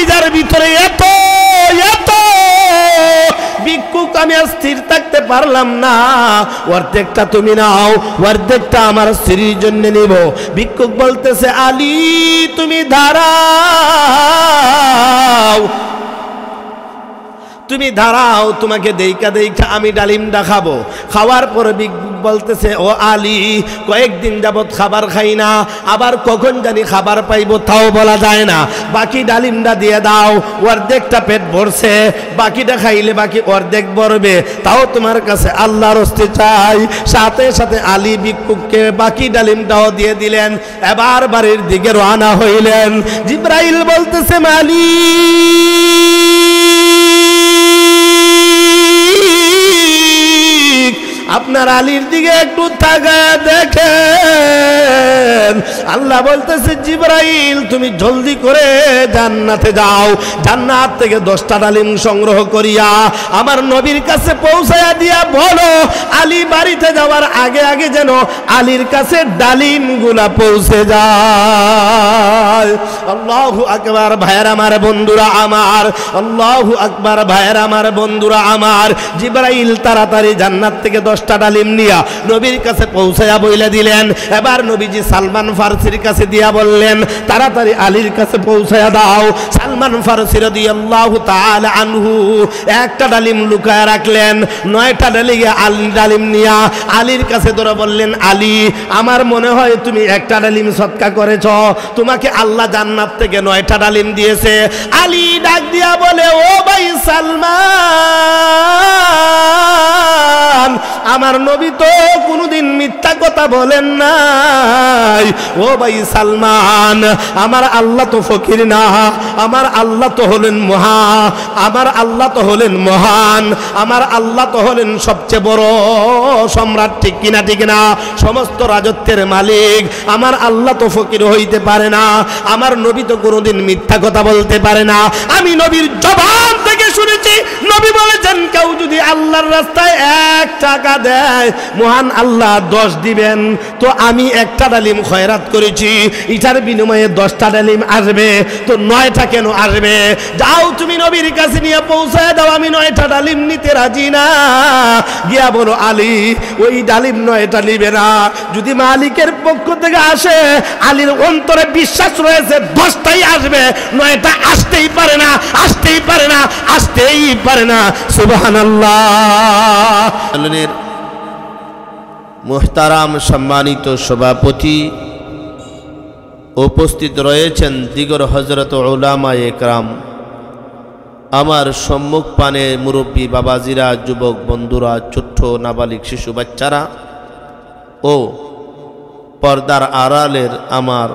কলিজার ভিতরে এত এত ভিক্ষুক, আমি আর স্থির থাকতে পারলাম না। অর্ধেকটা তুমি নাও, অর্ধেকটা আমার স্ত্রীর জন্য নিব। ভিক্ষুক বলতেছে, আলী তুমি দাঁড়াও, তুমি দাঁড়াও, তোমাকে দেইকা দেইকা আমি ডালিমটা খাবো। খাওয়ার পরে ভিক্ষুক বলতেছে, ও আলী কয়েকদিন যাবত খাবার খাই না, আবার কখন জানি খাবার পাইবো তাও বলা যায় না, বাকি ডালিমটা দিয়ে দাও। অর্ধেকটা পেট ভরছে, বাকিটা খাইলে বাকি অর্ধেক ভরবে, তাও তোমার কাছে আল্লাহর হস্তে চাই। সাথে সাথে আলী ভিক্ষুককে বাকি ডালিমটাও দিয়ে দিলেন। এবার বাড়ির দিকে রওনা হইলেন। জিবরাইল বলতেছে, আপনার আলীর দিকে একটু তাকায় দেখেন। আল্লাহ বলতেছে, জিবরাইল তুমি জলদি করে জান্নাতে যাও, জান্নাত থেকে 10টা ডালিম সংগ্রহ করিয়া আমার নবীর কাছে পৌঁছায়া দিয়া বলো, আলী বাড়িতে যাওয়ার আগে আগে যেন আলীর কাছে ডালিমগুলা পৌঁছে যায়। আল্লাহু আকবার। ভাইয়ের আমার, বন্ধুরা আমার, আল্লাহু আকবার। ভাইয়ের আমার, বন্ধুরা আমার, জিবরাইল তাড়াতাড়ি জান্নাত থেকে 10টা ডালিম নিয়া নবীর কাছে পৌঁছায়া বইলা দিলেন। এবার নবীজি সালমান ফারসির কাছে দিয়া বললেন, তাড়াতাড়ি আলীর কাছে পৌঁছায়া দাও। সালমান ফারসি রাদিয়াল্লাহু তাআলা আনহু একটা ডালিম লুকায়া রাখলেন, 9টা ডালিম নিয়া আলীর কাছে ধরে বললেন, আলী আমার মনে হয় তুমি একটা ডালিম সদকা করেছ, তোমাকে আল্লাহ জান্নাত থেকে 9টা ডালিম দিয়েছে। আলী ডাক দিয়া বলে, ও ভাই সালমান, আমার নবী তো কোনোদিন মিথ্যা কথা বলেন নাই। ও ভাই সালমান, আমার আল্লাহ তো ফকির না, আমার আল্লাহ তো হলেন আমার আল্লাহ তো হলেন মহান, আমার আল্লাহ তো হলেন সবচেয়ে বড় সম্রাট, ঠিক কিনা ঠিক না, সমস্ত রাজত্বের মালিক। আমার আল্লাহ তো ফকির হইতে পারে না, আমার নবী তো কোনোদিন মিথ্যা কথা বলতে পারে না। আমি নবীর জবান থেকে শুনেছি, নবী বলেছেন কেউ যদি আল্লাহর রাস্তায় 1 টাকা দেয়, মহান আল্লাহ 10 দিবেন। তো আমি একটা ডালিম খয়রাত করেছি, এটার বিনিময়ে 10টা ডালিম আসবে, তো 9টা কেন আসবে? যাও তুমি নবীর কাছে নিয়ে পৌঁছায় দাও, আমি 9টা ডালিম নিতে রাজি না। গিয়া বলো, আলী ওই ডালিম 9টা নিবে না, যদি মালিকের পক্ষ থেকে আসে, আলীর অন্তরে বিশ্বাস রয়েছে 10টাই আসবে, 9টা আসতেই পারে না, আসতেই পারে না, আসতেই পারে না। সুবহানাল্লাহ। মুহতারাম সম্মানিত সভাপতি, উপস্থিত রয়েছেন দিগর হযরত উলামায়ে কেরাম, আমার সম্মুখ পানে মুরব্বী বাবাজিরা, যুবক বন্ধুরা, ছোট্ট নাবালিক শিশু বাচ্চারা ও পর্দার আড়ালের আমার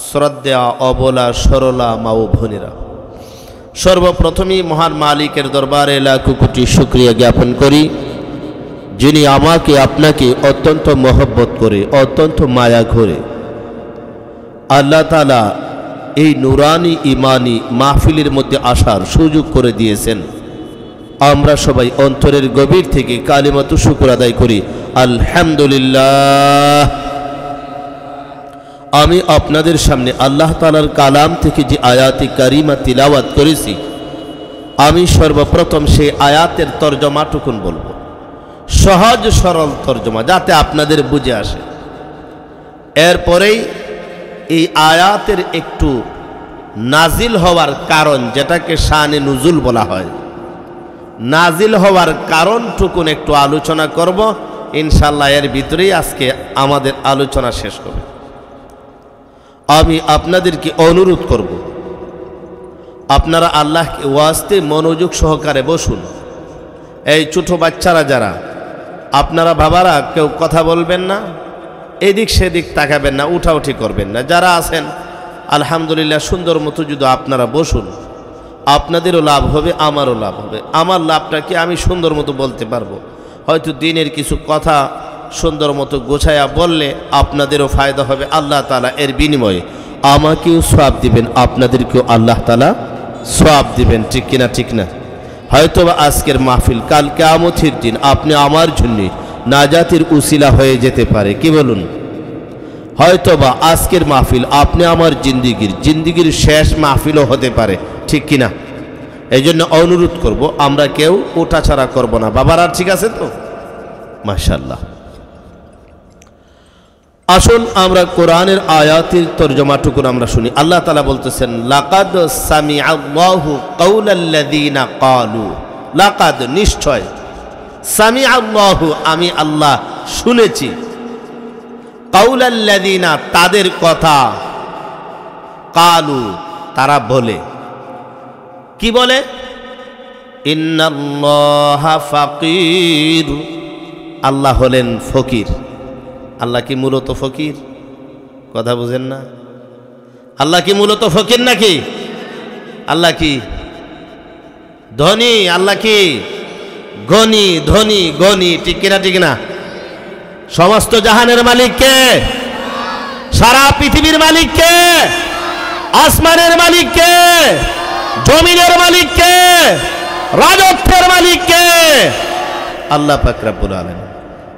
শ্রদ্ধা অবলা সরলা মা ও বোনেরা, সর্বপ্রথমেই মহান মালিকের দরবারে লাখো কোটি শুকরিয়া জ্ঞাপন করি, যিনি আমাকে আপনাকে অত্যন্ত মহব্বত করে, অত্যন্ত মায়া করে আল্লাহ তাআলা এই নুরানি ইমানি মাহফিলের মধ্যে আসার সুযোগ করে দিয়েছেন। আমরা সবাই অন্তরের গভীর থেকে কালিমাতু শুকর আদায় করি, আলহামদুলিল্লাহ। আমি আপনাদের সামনে আল্লাহ তাআলার কালাম থেকে যে আয়াতে কারিমা তিলাওয়াত করেছি, আমি সর্বপ্রথম সেই আয়াতের তর্জমাটুকুন বলবো, সহজ সরল তর্জমা, যাতে আপনাদের বুঝে আসে। এরপরেই এই আয়াতের একটু নাজিল হওয়ার কারণ, যেটাকে শানে নুজুল বলা হয়, নাজিল হওয়ার কারণটুকুন একটু আলোচনা করব ইনশাআল্লাহ। এর ভিতরেই আজকে আমাদের আলোচনা শেষ হবে। আমি আপনাদেরকে অনুরোধ করব, আপনারা আল্লাহকে ওয়াস্তে মনোযোগ সহকারে বসুন। এই ছোট বাচ্চারা যারা, আপনারা বাবারা কেউ কথা বলবেন না, এদিক সেদিক তাকাবেন না, উঠাউঠি করবেন না। যারা আছেন আলহামদুলিল্লাহ সুন্দর মতো যদি আপনারা বসুন, আপনাদেরও লাভ হবে, আমারও লাভ হবে। আমার লাভটা কি, আমি সুন্দর মতো বলতে পারবো, হয়তো দিনের কিছু কথা সুন্দর মতো গোছায়া বললে আপনাদেরও ফায়দা হবে। আল্লাহ তাআলা এর বিনিময়ে আমাকেও সওয়াব দিবেন, আপনাদেরকেও আল্লাহ তাআলা সওয়াব দিবেন, ঠিক কিনা ঠিক না? হয়তোবা আজকের মাহফিল কাল কিয়ামতের দিন আপনি আমার জন্য নাজাতের উসিলা হয়ে যেতে পারে, কি বলুন? হয়তোবা আজকের মাহফিল আপনি আমার জিন্দিগির শেষ মাহফিলও হতে পারে, ঠিক কিনা? এই জন্য অনুরোধ করব, আমরা কেউ ওঠাছাড়া করব না। বাবারা ঠিক আছে তো? মাশাআল্লাহ। আসুন আমরা কোরআনের আয়াতের তরজমাটুকু আমরা শুনি। আল্লাহ তাআলা বলতেছেন, লাকাদ সামিআল্লাহু কাওলাল্লাযীনা ক্বালু, লাকাদ নিশ্চয়, সামিআল্লাহু আমি আল্লাহ শুনেছি, কাওলাল্লাযীনা তাদের কথা, ক্বালু তারা বলে, কি বলে? ইন্নাল্লাহা ফাকির, আল্লাহ হলেন ফকির। আল্লাহ কি মূলত ফকির? কথা বুঝেন না? আল্লাহ কি মূলত ফকির নাকি? আল্লাহ কি ধনী? আল্লাহ কি গনি? ধনী গনি, ঠিক কিনা? ঠিক না? সমস্ত জাহানের মালিক কে? সারা পৃথিবীর মালিক কে? আসমানের মালিক কে? জমিনের মালিক কে? রাজত্বের মালিক কে? আল্লাহ পাক রব্বুল আলামিন।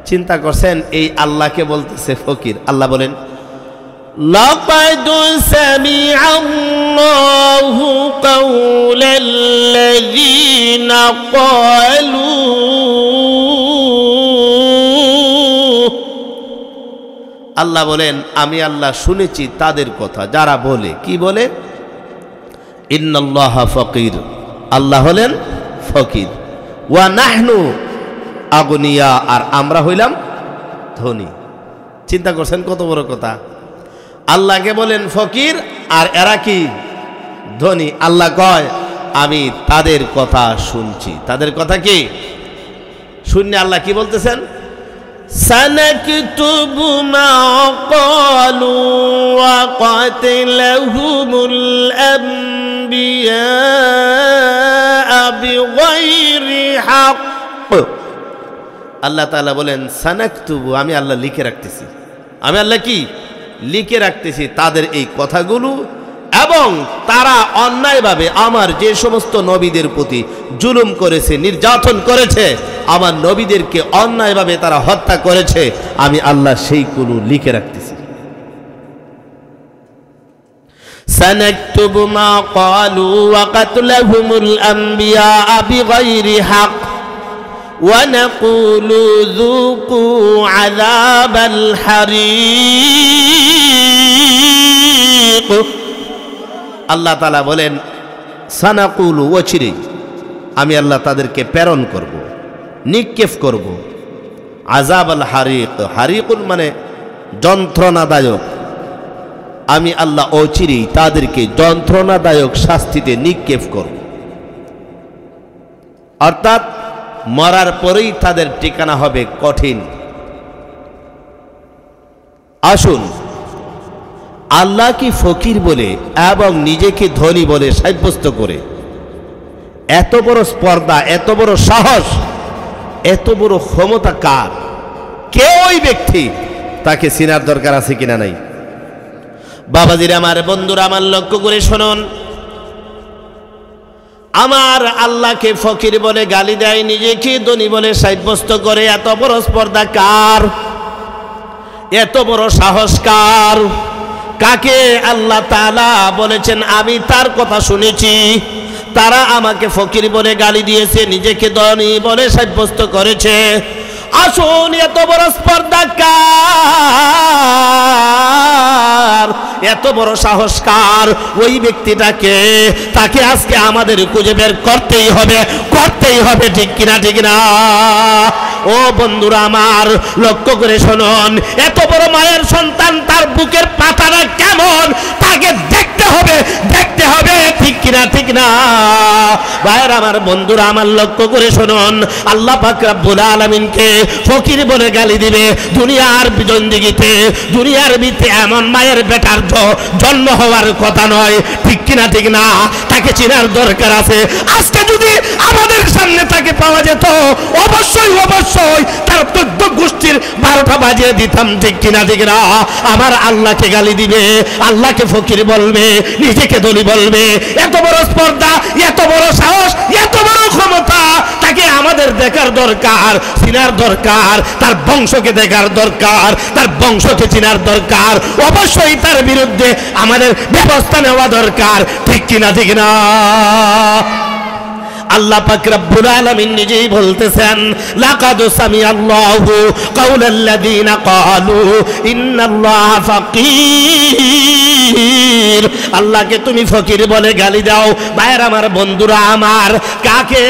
চিন্তা করছেন এই আল্লাহকে বলতেছে ফকির। আল্লাহ বলেন, লাকাদ সামিআল্লাহু কাওলাল্লাযীনা ক্বালু, আল্লাহ বলেন আমি আল্লাহ শুনেছি তাদের কথা যারা বলে, কি বলে? ইন্নাল্লাহা ফাকির, আল্লাহ হলেন ফকির, ওয়া নাহনু আগনিয়া, আর আমরা হইলাম ধনী। চিন্তা করছেন কত বড় কথা? আল্লাহকে বলেন ফকির আর এরা কি ধনী। আল্লাহ কয় আমি তাদের কথা শুনছি। তাদের কথা কি শুনলে আল্লাহ কি বলতেছেন? সানাকতুবু মা ক্বালু ওয়া কাতালাহুমুল আমবিয়া বিগাইরি হক। আল্লাহ তাআলা বলেন সানাকতুবু, আমি আল্লাহ লিখে রাখতেছি। আমি আল্লাহ কি লিখে রাখতেছি তাদের এই কথাগুলো, এবং তারা অন্যায়ভাবে আমার যে সমস্ত নবীদের প্রতি জুলুম করেছে, নির্যাতন করেছে, আমার নবীদেরকে অন্যায়ভাবে তারা হত্যা করেছে, আমি আল্লাহ সেইগুলো লিখে রাখতেছি। সানাকতুবু মা ক্বালু ওয়া কাতলাহুমুল আমবিয়া বিগাইরি হক ওয়া নাকুলু যুকু আযাবাল হারিক। আল্লাহ তাআলা বলেন সানাকুলু, ওচিরেই আমি আল্লাহ তাদেরকে প্রেরণ করব, নিক্ষেপ করব, আযাবাল হারিক, হারিকুন মানে যন্ত্রণাদায়ক। আমি আল্লাহ অচিরেই তাদেরকে যন্ত্রণাদায়ক শাস্তিতে নিক্ষেপ করব, অর্থাৎ মরার পরেই তাদের ঠিকানা হবে কঠিন। আসুন, আল্লাহ কি ফকির বলে এবং নিজেকে ধনী বলে সাব্যস্ত করে এত বড় স্পর্ধা, এত বড় সাহস, এত বড় ক্ষমতা কার? কে ওই ব্যক্তি? তাকে চিনার দরকার আছে কিনা নাই? বাবাজিরা আমার, বন্ধুরা আমার, লক্ষ্য করে শুনুন। আমার আল্লাহকে ফকির বলে গালি দেয়, নিজেকে ধনী বলে সাব্যস্ত করে, এত বড় স্পর্ধা কার? এত বড় সাহস কার? কাকে আল্লাহ তাআলা বলেছেন আমি তার কথা শুনেছি, তারা আমাকে ফকির বলে গালি দিয়েছে, নিজেকে ধনী বলে সাব্যস্ত করেছে। আসুন, এত বড় স্পর্ধা কার? এত বড় সাহস কার? ওই ব্যক্তিটাকে, তাকে আজকে আমাদের খুঁজে বের করতেই হবে, করতেই হবে, ঠিক কিনা? ঠিক না? ও বন্ধুরা আমার, লক্ষ্য করে শুনুন, এত বড় মায়ের সন্তান, তার বুকের পাতাটা কেমন তাকে দেখতে হবে, দেখতে হবে, ঠিক কিনা? ঠিক না ভাইয়ের আমার, বন্ধুরা আমার, লক্ষ্য করে শুনুন। আল্লাহ পাক রব্বুল আলামিনকে ফকির বলে গালি দিবে দুনিয়ার জিন্দেগিতে, দুনিয়ার ভিতরে এমন মায়ের বেটার জন্ম হওয়ার কথা নয়, ঠিক কিনা? ঠিক না? তাকে চেনার দরকার আছে। আজকে যদি আমাদের সামনে তাকে পাওয়া যেত, অবশ্যই অবশ্যই তার ১৪ গোষ্ঠীর ১২টা বাজিয়ে দিতাম, ঠিক কিনা? ঠিক না? আমার আল্লাহকে গালি দিবে, আল্লাহকে ফকির বলবে, নিজেকে ধনী বলবে। এত বড় স্পর্ধা, এত বড় সাহস, এত বড় ক্ষমতা তাকে আমার আমাদের দেখার দরকার, চিনার দরকার, তার বংশকে দেখার দরকার, তার বংশকে চিনার দরকার, অবশ্যই তার বিরুদ্ধে আমাদের ব্যবস্থা নেওয়া দরকার। ঠিক কিনা? ঠিক না? আল্লাহ পাক রব্বুল আলামিন নিজেই বলতেছেন, লাকাদ সামিআল্লাহু কাওলাল্লাযীনা ক্বালু ইন্নাল্লাহা ফাকীর। আল্লাহকে তুমি ফকির বলে গালি দাও। ভাইয়ের আমার, বন্ধুরা আমার, কাকে?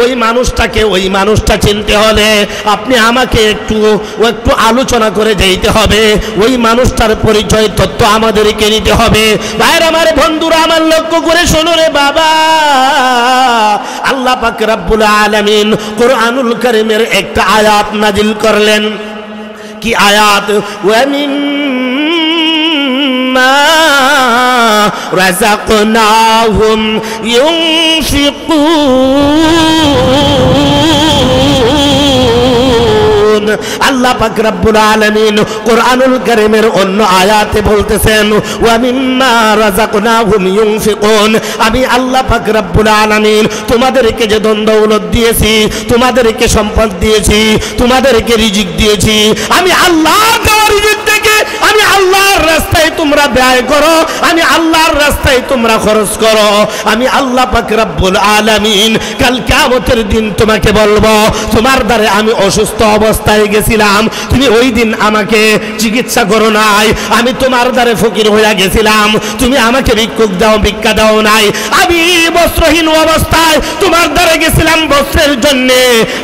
ওই মানুষটাকে, ওই মানুষটা চিনতে হলে আপনি আমাকে একটু আলোচনা করে যেতে হবে। ওই মানুষটার পরিচয় তত্ত্ব আমাদেরকে নিতে হবে। ভাইয়ের আমার, বন্ধুরা আমার, লক্ষ্য করে শোনো রে বাবা। আল্লাহ পাক রব্বুল আলামিন কুরআনুল কারীমের একটা আয়াত নাজিল করলেন। কি আয়াত? ওয়া মিম্মা রাযাকনাহুম ইউনফিকুন। আল্লাহ পাক রব্বুল আলামিন কুরআনুল কারীমের অন্য আয়াতে বলতেছেন, ওয়া মিম্মা রাযাকনাহুম ইউনফিকুন। আমি আল্লাহ পাক রব্বুল আলামিন তোমাদেরকে যে ধন দৌলত দিয়েছি, তোমাদেরকে সম্পদ দিয়েছি, তোমাদেরকে রিজিক দিয়েছি, আমি আল্লাহর দেওয়া রিজিক থেকে আমি আল্লাহর রাস্তায় তোমরা ব্যয় করো, আমি আল্লাহর রাস্তায় তোমরা খরচ করো। আমি আল্লাহ পাক রব্বুল আলামিন কাল কিয়ামতের দিন তোমাকে বলবো, তোমার দ্বারে আমি অসুস্থ অবস্থায় গেছিলাম, তুমি ওই দিন আমাকে চিকিৎসা করো নাই। আমি তোমার দ্বারে ফকির হইয়া গেছিলাম, তুমি আমাকে ভিক্ষা দাও নাই। আমি বস্ত্রহীন অবস্থায় তোমার দ্বারে গেছিলাম বস্ত্রের জন্য,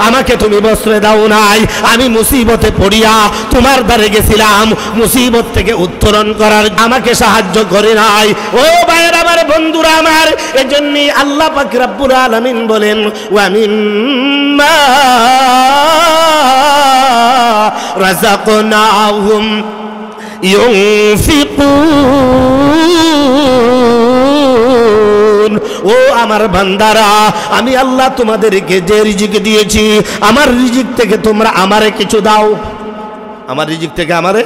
আমাকে তুমি বস্ত্র দাও নাই। আমি মুসিবতে পড়িয়া তোমার দ্বারে গেছিলাম, মুসিবত থেকে উত্তরণ করার আমাকে সাহায্য করে নাই। ও ভাইয়ের আমার, বন্ধুরা আমার, এজন্য আল্লাহ পাক রব্বুল আলামিন বলেন, ওয়া মিম্মা রাযাকনাহুম ইউনফিকুন। ও আমার বান্দারা, আমি আল্লাহ তোমাদেরকে যে রিজিক দিয়েছি, আমার রিজিক থেকে তোমরা আমারে কিছু দাও, আমার রিজিক থেকে আমারে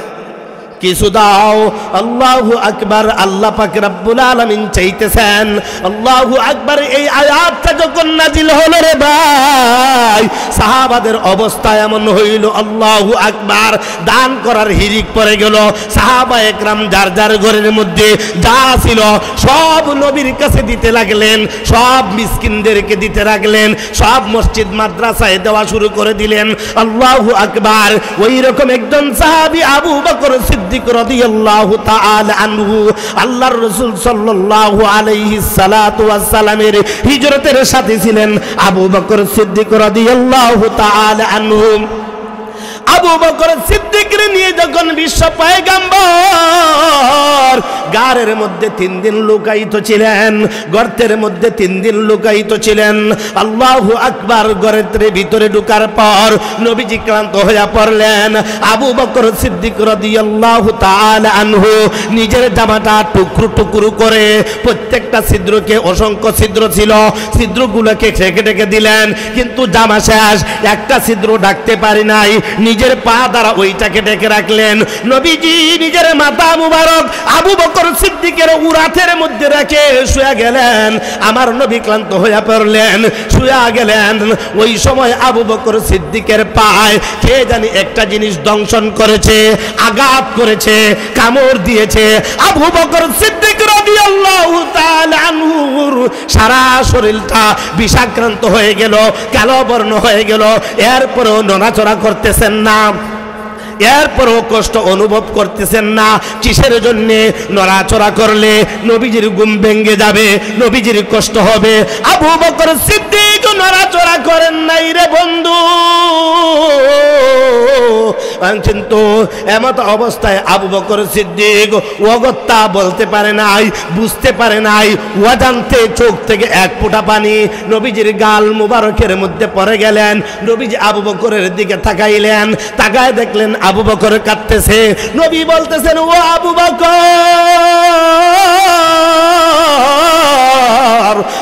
কিছু দাও। আল্লাহু আকবার। আল্লাহ পাক রব্বুল আলামিন চাইতেছেন, আল্লাহু আকবার। এই আয়াতটা যখন নাজিল হলো রে ভাই, সাহাবাদের অবস্থা এমন হইল, আল্লাহু আকবার, দান করার হিরিক পড়ে গেল। সাহাবা একরাম যার যার ঘরের মধ্যে যা ছিল সব নবীর কাছে দিতে লাগলেন, সব মিসকিনদেরকে দিতে লাগলেন, সব মসজিদ মাদ্রাসায় দেওয়া শুরু করে দিলেন। আল্লাহু আকবার। ওই রকম একজন সাহাবী আবু বকর সিদ্দিক রাদিয়াল্লাহু তাআলা আনহু, আল্লাহর রাসূল সাল্লাল্লাহু আলাইহি সাল্লাতু ওয়াস সালামের হিজরতের সাথী ছিলেন আবু বকর সিদ্দিক রাদিয়াল্লাহু তাআলা আনহু। আবু বকর সিদ্দিকের নিয়ে যখন বিশ্ব পয়গম্বর গারের মধ্যে 3 দিন লুকায়িত ছিলেন, গর্তের মধ্যে 3 দিন লুকায়িত ছিলেন। আল্লাহু আকবার। গর্তের ভিতরে ঢোকার পর নবীজি ক্লান্ত হয়ে পড়লেন। আবু বকর সিদ্দিক রাদিয়াল্লাহু তাআলা আনহু নিজের জামাটা টুকরো টুকরো করে, প্রত্যেকটা ছিদ্রকে অসংখ্য ছিদ্র ছিল, ছিদ্রগুলোকে ঢেকে ঢেকে দিলেন, কিন্তু জামা শেষ, একটা ছিদ্র ঢাকতে পারি নাই। নিজের পা দ্বারা ওইটাকে ঢেকে রাখলেন। নবীজি নিজের মাথা মুবারক আবু বকর সিদ্দিকের উরাতের মধ্যে রেখে শুয়ে গেলেন। আমার নবী ক্লান্ত হয়ে পড়লেন, শুয়ে গেলেন। ওই সময় আবু বকর সিদ্দিকের পায়ে কে জানি একটা জিনিস দংশন করেছে, আঘাত করেছে, কামড় দিয়েছে। আবু বকর সিদ্দিক রাদিয়াল্লাহু তাআলা আনহুর সারা শরীরটা বিষাক্রান্ত হয়ে গেল, কালো বর্ণ হয়ে গেল। এরপরেও নড়াচড়া করতেছেন না, এরপরও কষ্ট অনুভব করতেছেন না। কিসের জন্য? নড়াচড়া করলে নবীজির ঘুম ভেঙে যাবে, নবীজির কষ্ট হবে। আবু বকর সিদ্দিক নড়াচড়া করেন নাই রে বন্ধু। কিন্তু এমত অবস্থায় আবু বকর সিদ্দিক অগত্যা বলতে পারে নাই, বুঝতে পারে নাই, অজান্তে চোখ থেকে এক ফোঁটা পানি নবীজির গাল মুবারকের মধ্যে পড়ে গেলেন। নবীজি আবু বকরের দিকে তাকাইলেন, তাকায় দেখলেন আবু বকর কাঁদতেছে। নবী বলতেছেন, ও আবু বকর,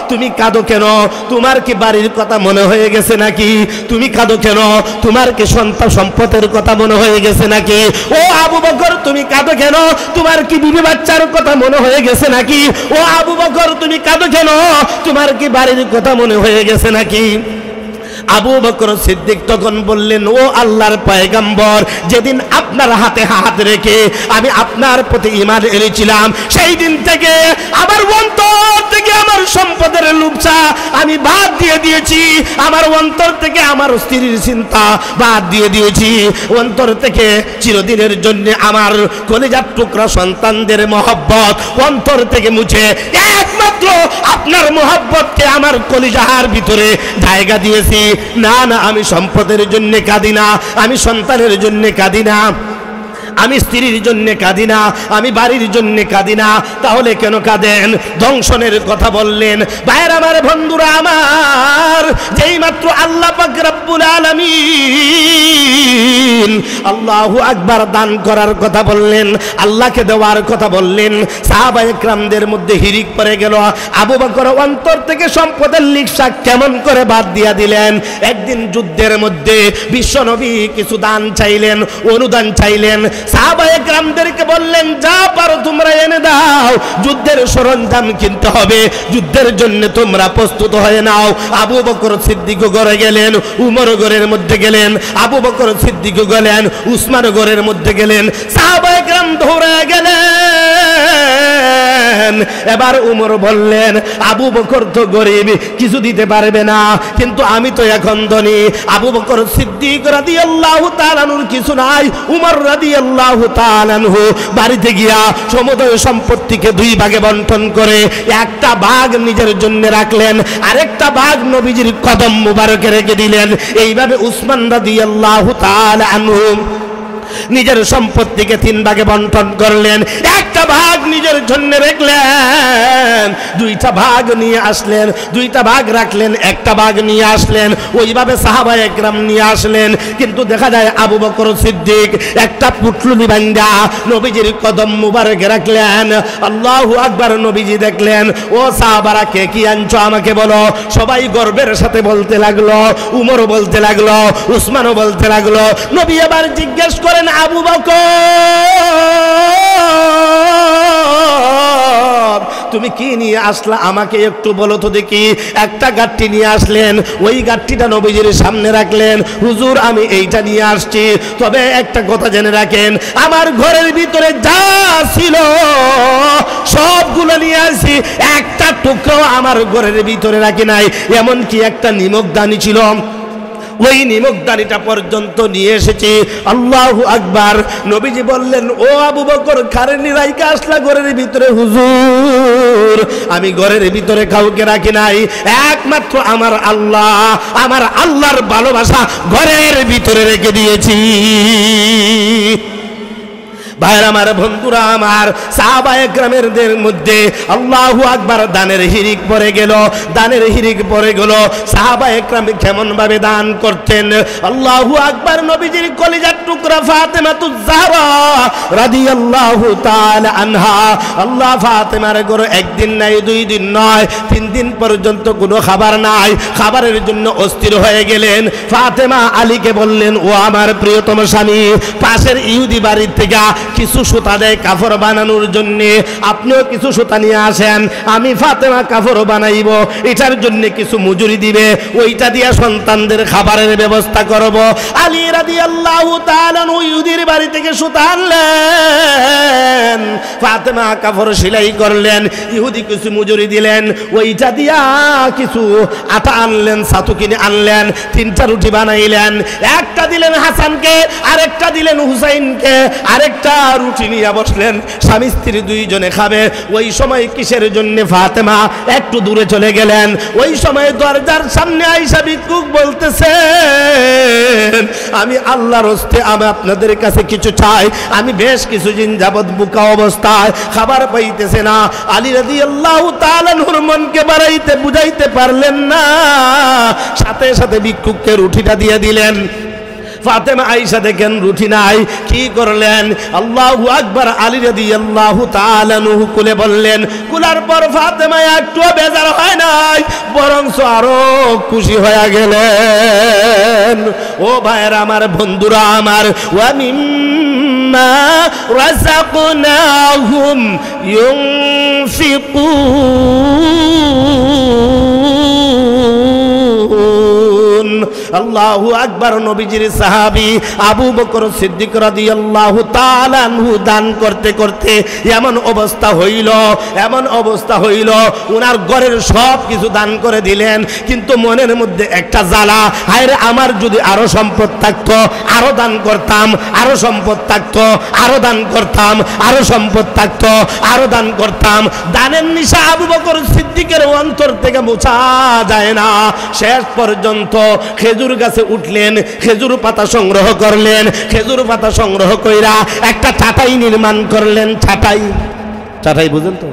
তুমি কাঁদো কেন? তোমার কি বাড়ির কথা মনে হয়ে গেছে নাকি? তুমি কাঁদো কেন? তোমার কি সন্তান সম্পদের কথা মনে হয়ে গেছে নাকি? ও আবু বকর, তুমি কাঁদো কেন? তোমার কি বিবি বাচ্চার কথা মনে হয়ে গেছে নাকি? ও আবু বকর, তুমি কাঁদো কেন? তোমার কি বাড়ির কথা মনে হয়ে গেছে নাকি? আবু বকর সিদ্দিক তখন বললেন, ও আল্লাহর পয়গম্বর, যেদিন আপনার হাতে হাত রেখে আমি আপনার প্রতি ঈমান এনেছিলাম, সেই দিন থেকে আমার অন্তর থেকে আমার সম্পদের লুপসা আমি বাদ দিয়ে দিয়েছি, আমার অন্তর থেকে আমার স্ত্রীর চিন্তা বাদ দিয়ে দিয়েছি, অন্তর থেকে চিরদিনের জন্য আমার কলিজার টুকরা সন্তানদের মহব্বত অন্তর থেকে মুছে একমাত্র আপনার মহব্বতকে আমার কলিজার ভিতরে জায়গা দিয়েছি। না না, আমি সম্পদের জন্য কাঁদি না, আমি সন্তানের জন্য কাঁদি না, আমি স্ত্রীর জন্য কাঁদি না, আমি বাড়ির জন্য কাঁদি না। তাহলে কেন কাঁদেন? দংশনের কথা বললেন। ভাইয়ের আমার, বন্ধুরা আমার, যেই মাত্র আল্লাহ পাক রব্বুল আলামিন আল্লাহু আকবার দান করার কথা বললেন, আল্লাহকে দেওয়ার কথা বললেন, সাহাবায়ে কেরামদের মধ্যে হিরিক পড়ে গেল। আবু বকর অন্তর থেকে সম্পদের লিখসা কেমন করে বাদ দিয়া দিলেন? একদিন যুদ্ধের মধ্যে বিশ্বনবী কিছু দান চাইলেন, অনুদান চাইলেন। সাহাবায়ে কেরামদেরকে বললেন, যা পারো তোমরা এনে দাও, যুদ্ধের সরঞ্জাম কিনতে হবে, যুদ্ধের জন্য তোমরা প্রস্তুত হয়ে নাও। আবু বকর সিদ্দিক ঘরে গেলেন, উমর ঘরের মধ্যে গেলেন, আবু বকর সিদ্দিক গেলেন, উসমান ঘরের মধ্যে গেলেন, সাহাবায়ে কেরাম ধরে গেলেন। এবার উমর বললেন, আবু বকর তো গরিব, কিছু দিতে পারবে না, কিন্তু আমি তো এখন ধনী। আবু বকর সিদ্দিক রাদিয়াল্লাহু তাআলা আনহুর কিছু নাই। উমর রাদিয়াল্লাহু তাআলা আনহু বাড়িতে গিয়া সমুদয় সম্পত্তিকে দুই ভাগে বন্টন করে একটা ভাগ নিজের জন্য রাখলেন, আরেকটা ভাগ নবীজির কদম মুবারকে রেখে দিলেন। এইভাবে উসমান রাদিয়াল্লাহু তাআলা আনহু নিজের সম্পত্তিকে তিন ভাগে বন্টন করলেন, একটা ভাগ নিজের জন্য রাখলেন, দুইটা ভাগ নিয়ে আসলেন, দুইটা ভাগ রাখলেন, একটা ভাগ নিয়ে আসলেন। ওইভাবে সাহাবায়ে কেরাম নিয়ে আসলেন। কিন্তু দেখা যায় আবু বকর সিদ্দিক একটা পুটলুনি বান্দা নবীজির কদম মুবারকে রাখলেন। আল্লাহু আকবার। নবীজি দেখলেন, ও সাহাবারা, কে কি আনছো আমাকে বলো। সবাই গর্বের সাথে বলতে লাগলো, উমরও বলতে লাগলো, উসমানও বলতে লাগলো। নবী আবার জিজ্ঞেস করেন, আবু বকর, তুমি কি নিয়ে আসলা আমাকে একটু বলো তো দেখি। একটা গাট্টি নিয়ে আসলেন, ওই গাট্টিটা নবীজির সামনে রাখলেন। হুজুর, আমি এইটা নিয়ে আসছি, তবে একটা কথা জেনে রাখেন, আমার ঘরের ভিতরে যা ছিল সবগুলো নিয়ে আসি, একটা টুকরো আমার ঘরের ভিতরে রাখি নাই। এমনকি একটা নিমক দানি ছিল, ওই নিমকদানিটা পর্যন্ত নিয়ে এসেছি। আল্লাহু আকবার। নবীজি বললেন, ও আবু বকর, খারেনি রাইকা আসলা ঘরের ভিতরে? হুজুর, আমি ঘরের ভিতরে কাউকে রাখি নাই, একমাত্র আমার আল্লাহ, আমার আল্লাহর ভালোবাসা ঘরের ভিতরে রেখে দিয়েছি। ভাইরা আমার, বন্ধুরা আমার, সাহাবায়ে কেরামদের মধ্যে আল্লাহু আকবার দানের হিরিক পড়ে গেল, দানের হিরিক পড়ে গেল। সাহাবায়ে কেরাম কেমন ভাবে দান করতেন? আল্লাহু আকবার। নবীজির কলিজার টুকরা ফাতেমাতুজ জাহরা রাদিয়াল্লাহু তাআলা আনহা, আল্লাহ ফাতেমার ঘরে একদিন নাই, দুই দিন নয়, 3 দিন পর্যন্ত কোনো খাবার নাই। খাবারের জন্য অস্থির হয়ে গেলেন। ফাতেমা আলীকে বললেন, ও আমার প্রিয়তম স্বামী, পাশের ইহুদি বাড়ির থেকে কিছু সুতা দেয় কাপড় বানানোর জন্য, আপনিও কিছু সুতা নিয়ে আসেন, আমি ফাতেমা কাপড় বানাইব, এটার জন্য কিছু মজুরি দিবে, ওইটা দিয়া সন্তানদের খাবারের ব্যবস্থা করব। আলী রাদিয়াল্লাহু তাআলা ইহুদির বাড়ি থেকে সুতা আনলেন, ফাতেমা কাপড় সেলাই করলেন, ইহুদি কিছু মজুরি দিলেন, ওইটা দিয়া কিছু আটা আনলেন, ছাতু কিনে আনলেন, 3টা রুটি বানাইলেন, একটা দিলেন হাসানকে, আরেকটা দিলেন হুসাইনকে, আরেকটা রুটি নিয়ে বসলেন, স্বামী স্ত্রী দুইজনে খাবে। ওই সময় কিসের জন্য ফাতেমা একটু দূরে চলে গেলেন। ওই সময় দরজার সামনে আয়েশা ভিক্ষুক বলতেছেন, আমি আল্লাহর হস্তে আমি আপনাদের কাছে কিছু চাই, আমি বেশ কিছুদিন যাবৎ বুকা অবস্থায় খাবার পাইতেছে না। আলী রাদিয়াল্লাহু তাআলা আনহুর মনকে বাড়াইতে বুঝাইতে পারলেন না, সাথে সাথে ভিক্ষুককে রুটিটা দিয়ে দিলেন। ফাতেমা আয়েশা দেখেন রুটি নাই, কি করলেন? আল্লাহু আকবার। আলী রাদিয়াল্লাহু তাআলা আনহু কুলে বললেন। কুলার পর ফাতেমা একটু বেজার হয় নাই, বরং আরো খুশি হয়ে গেলেন। ও ভাইরা আমার, বন্ধুরা আমার, ওয়া মিম্মা রাযাকনাহুম ইউনফিকুন, আল্লাহু আকবার। নবীজির সাহাবী আবু বকর সিদ্দিক রাদিয়াল্লাহু তাআলা আনহু দান করতে করতে এমন অবস্থা হইল উনার ঘরের সব কিছু দান করে দিলেন, কিন্তু মনের মধ্যে একটা জ্বালা, হায়রে আমার যদি আরো সম্পদ থাকতো আরো দান করতাম, আরো সম্পদ থাকতো আরো দান করতাম, আরো সম্পদ থাকতো আরো দান করতাম। দানের নিশা আবু বকর সিদ্দিকের অন্তর থেকে মোছা যায় না। শেষ পর্যন্ত খেজুর গাছে উঠলেন, খেজুর পাতা সংগ্রহ করলেন, খেজুর পাতা সংগ্রহ কইরা একটা চাটাই নির্মাণ করলেন। চাটাই বুঝেন তো,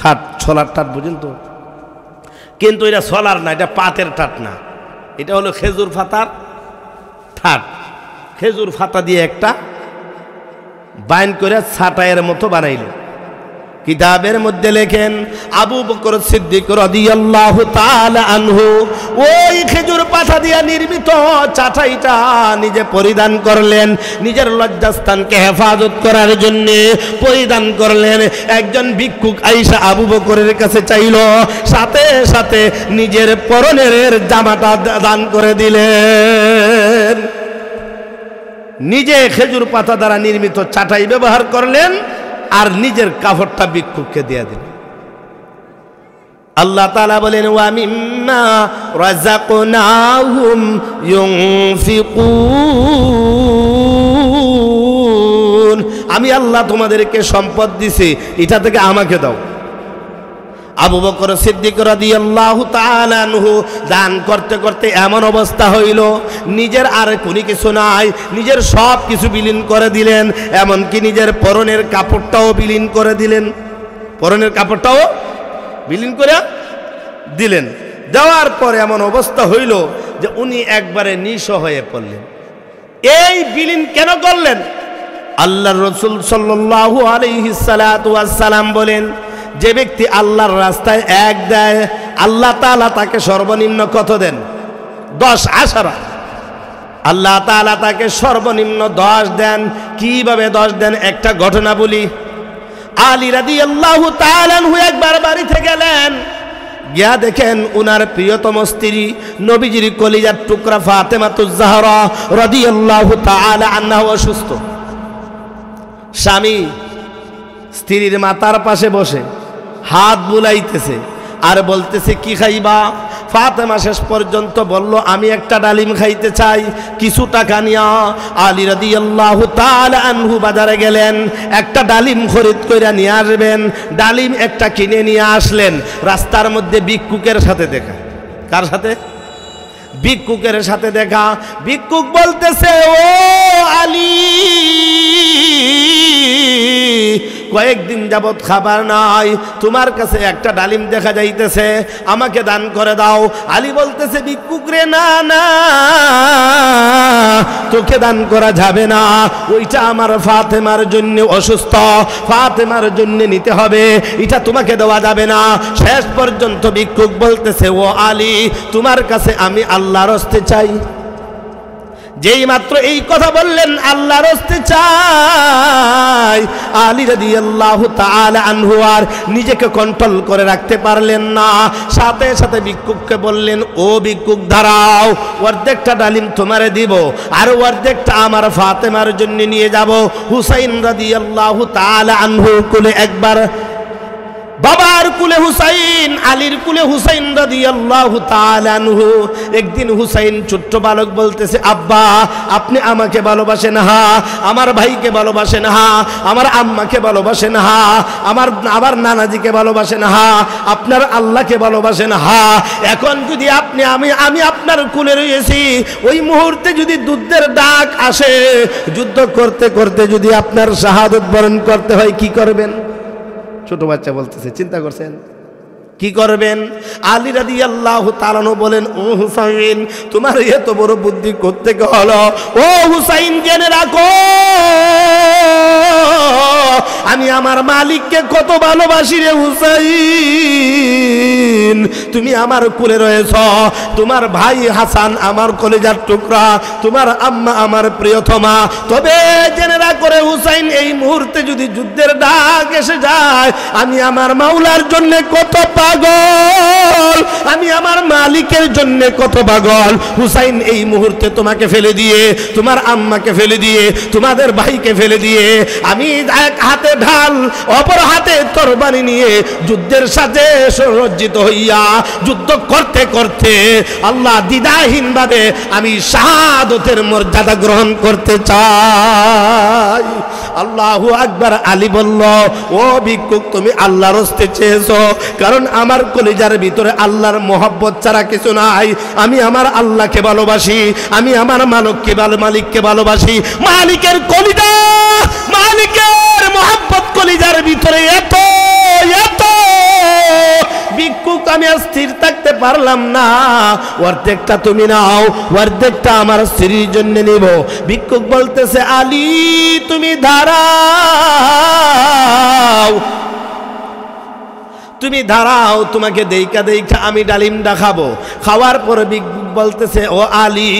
ঠাট, ছোলার ঠাট বুঝেন তো, কিন্তু এটা ছোলার না, এটা পাতের ঠাট না, এটা হলো খেজুর পাতার ঠাট। খেজুর পাতা দিয়ে একটা বাইন করে ছাটাইয়ের মতো বানাইল। কিতাবের মধ্যে লেখেন আবু বকর সিদ্দিক রাদিয়াল্লাহু তাআলা আনহু ওই খেজুর পাতা দিয়ে নির্মিত চাটাইটা নিজে পরিধান করলেন, নিজের লজ্জাস্থানকে হেফাজত করার জন্য পরিধান করলেন। একজন ভিক্ষুক আইসা আবু বকরের কাছে চাইল, সাথে সাথে নিজের পরনের জামাটা দান করে দিলেন। নিজে খেজুর পাতা দ্বারা নির্মিত চাটাই ব্যবহার করলেন আর নিজের কাপড়টা ভিক্ষুককে দিয়ে দিলেন। আল্লাহ তাআলা বলেন ওয়া মিম্মা রাযাকনাহুম ইউনফিকুন, আমি আল্লাহ তোমাদেরকে সম্পদ দিছি, এটা থেকে আমাকে দাও। আবু বকর সিদ্দিক রাদিয়াল্লাহু তাআলা আনহু দান করতে করতে এমন অবস্থা হইল নিজের আর কোনো কিছু নাই, নিজের সব কিছু বিলীন করে দিলেন, এমনকি নিজের পরনের কাপড়টাও বিলীন করে দিলেন, পরনের কাপড়টাও বিলীন করে দিলেন। দেওয়ার পরে এমন অবস্থা হইল যে উনি একবারে নিঃস্ব হয়ে পড়লেন। এই বিলীন কেন করলেন? আল্লাহর রাসূল সাল্লাল্লাহু আলাইহি সাল্লাতু ওয়াস সালাম বলেন, যে ব্যক্তি আল্লাহর রাস্তায় এক দেয় আল্লাহ তাআলা তাকে সর্বনিম্ন কত দেন? 10 আশারা। আল্লাহ তাআলা তাকে সর্বনিম্ন 10 দেন। কিভাবে 10 দেন? একটা ঘটনা বলি। আলী রাদিয়াল্লাহু তাআলা আনহু একবার বাড়িতে গেলেন, গিয়া দেখেন উনার প্রিয়তম স্ত্রী নবীজির কলিজার টুকরা ফাতেমাতুজ জাহরা রাদিয়াল্লাহু তাআলা আনহা অসুস্থ। স্বামী স্ত্রীর মাথার পাশে বসে হাত বুলাইতেছে আর বলতেছে কি খাইবা? ফাতেমা শেষ পর্যন্ত বলল আমি একটা ডালিম খাইতে চাই, কিছু টাকা নিয়া। আলী রাদিয়াল্লাহু তাআলা আনহু বাজারে গেলেন, একটা ডালিম খরিদ কইরা নিয়ে আসবেন। ডালিম একটা কিনে নিয়ে আসলেন। রাস্তার মধ্যে ভিক্ষুকের সাথে দেখা। কার সাথে? ভিক্ষুকের সাথে দেখা। ভিক্ষুক বলতেছে ও আলী, কয়েকদিন যাবত খাবার নাই, তোমার কাছে একটা ডালিম দেখা যাইতেছে, আমাকে দান করে দাও। আলী বলতেছে ভিক্ষুক রে, না না, তোকে দান করা যাবে না, ওইটা আমার ফাতেমার জন্য অসুস্থ, ফাতেমার জন্য নিতে হবে, এটা তোমাকে দেওয়া যাবে না। শেষ পর্যন্ত ভিক্ষুক বলতেছে ও আলী, তোমার কাছে আমি আল্লাহর হস্তে চাই। যেই মাত্র এই কথা বললেন আল্লাহর হস্তে চাই, আলী রাদিয়াল্লাহু তাআলা আনহু আর নিজেকে কন্ট্রোল করে রাখতে পারলেন না। সাথে সাথে ভিক্ষুককে বললেন ও ভিক্ষুক দাঁড়াও, অর্ধেকটা ডালিম তোমারে দিব আর অর্ধেকটা আমার ফাতেমার জন্য নিয়ে যাব। হুসাইন রাদিয়াল্লাহু তাআলা আনহু কুলে একবার, বাবার কুলে হুসাইন, আলীর কুলে হুসাইন রাদিয়াল্লাহু তাআলা আনহু। একদিন হুসাইন ছোট্ট বালক বলতেছে আব্বা আপনি আমাকে ভালোবাসেন? হা। আমার ভাইকে ভালোবাসেন? হা। আমার আম্মাকে ভালোবাসেন? হা। আমার নানাজিকে ভালোবাসেন? হা। আপনার আল্লাহকে ভালোবাসেন? হা। এখন যদি আমি আপনার কুলে রয়েছি, ওই মুহূর্তে যদি যুদ্ধের ডাক আসে, যুদ্ধ করতে করতে যদি আপনার শাহাদত বরণ করতে হয়, কি করবেন? ছোট বাচ্চা বলতেছে, চিন্তা করছেন কি করবেন? আলী রাদিয়াল্লাহু তাআলা বলেন ও হুসাইন, তোমার এত বড় বুদ্ধি কোত্থেকে হলো? ও হুসাইন জেনে রাখো, আমি আমার মালিককে কত ভালোবাসি রে হুসাইন। তুমি আমার কুলে রয়েছ, তোমার ভাই হাসান আমার কলিজার টুকরা, তোমার আম্মা আমার প্রিয়তমা। তবে জেনে রাখো রে হুসাইন, এই মুহূর্তে যদি যুদ্ধের ডাক এসে যায়, আমি আমার মাওলার জন্য কত পাগল, আমি আমার মালিকের জন্য কত পাগল। হুসাইন এই মুহূর্তে তোমাকে ফেলে দিয়ে, তোমার আম্মাকে ফেলে দিয়ে, তোমাদের ভাইকে ফেলে দিয়ে, আমি এক হাতে ঢাল অপর হাতে তরবারি নিয়ে যুদ্ধের সাথে সজ্জিত হইয়া যুদ্ধ করতে করতে আল্লাহ দ্বিধাহীন ভাবে আমি শাহাদতের মর্যাদা গ্রহণ করতে চাই। আল্লাহু আকবার। আলী বলল, ও ভিক্ষুক, তুমি আল্লাহর হস্তে চেয়েছো, কারণ আমার কলিজার ভিতরে আল্লাহর মোহাব্বত ছাড়া কিছু নাই। আমি আমার আল্লাহকে ভালোবাসি, আমি আমার মালিককে ভালোবাসি। মালিকের কলিজা, মালিকের মোহাব্বত কলিজার ভিতরে এত এত ভিক্ষুক, আমি আর স্থির থাকতে পারলাম না। অর্ধেকটা তুমি নাও, অর্ধেকটা আমার স্ত্রীর জন্য নিব। ভিক্ষুক বলতেছে, আলী তুমি দাঁড়াও, তুমি দাঁড়াও, তোমাকে দেইকা দেইকা আমি ডালিমটা খাবো। খাওয়ার পরে ভিক্ষুক বলতেছে, ও আলী,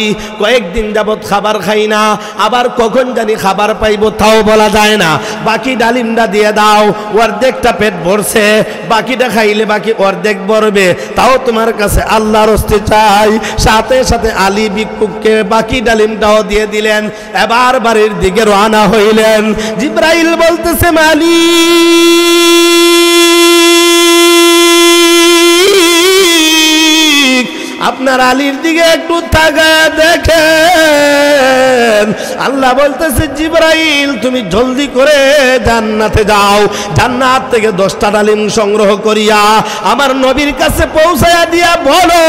কয়েকদিন যাবৎ খাবার খাই না, আবার কখন জানি খাবার পাইবো তাও বলা যায় না, বাকি ডালিমটা দিয়ে দাও। অর্ধেকটা পেট ভরছে, বাকিটা খাইলে বাকি অর্ধেক ভরবে, তাও তোমার কাছে আল্লাহর হস্তে চাই। সাথে সাথে আলী ভিক্ষুককে বাকি ডালিমটাও দিয়ে দিলেন। এবার বাড়ির দিকে রওনা হইলেন। জিবরাইল বলতেছে, মালিক, আপনার আলীর দিকে একটু তাকায় দেখেন। আল্লাহ বলতেছে, জিবরাইল তুমি জলদি করে জান্নাতে যাও, জান্নাত থেকে 10টা ডালিম সংগ্রহ করিয়া আমার নবীর কাছে পৌঁছায়া দিয়া বলো,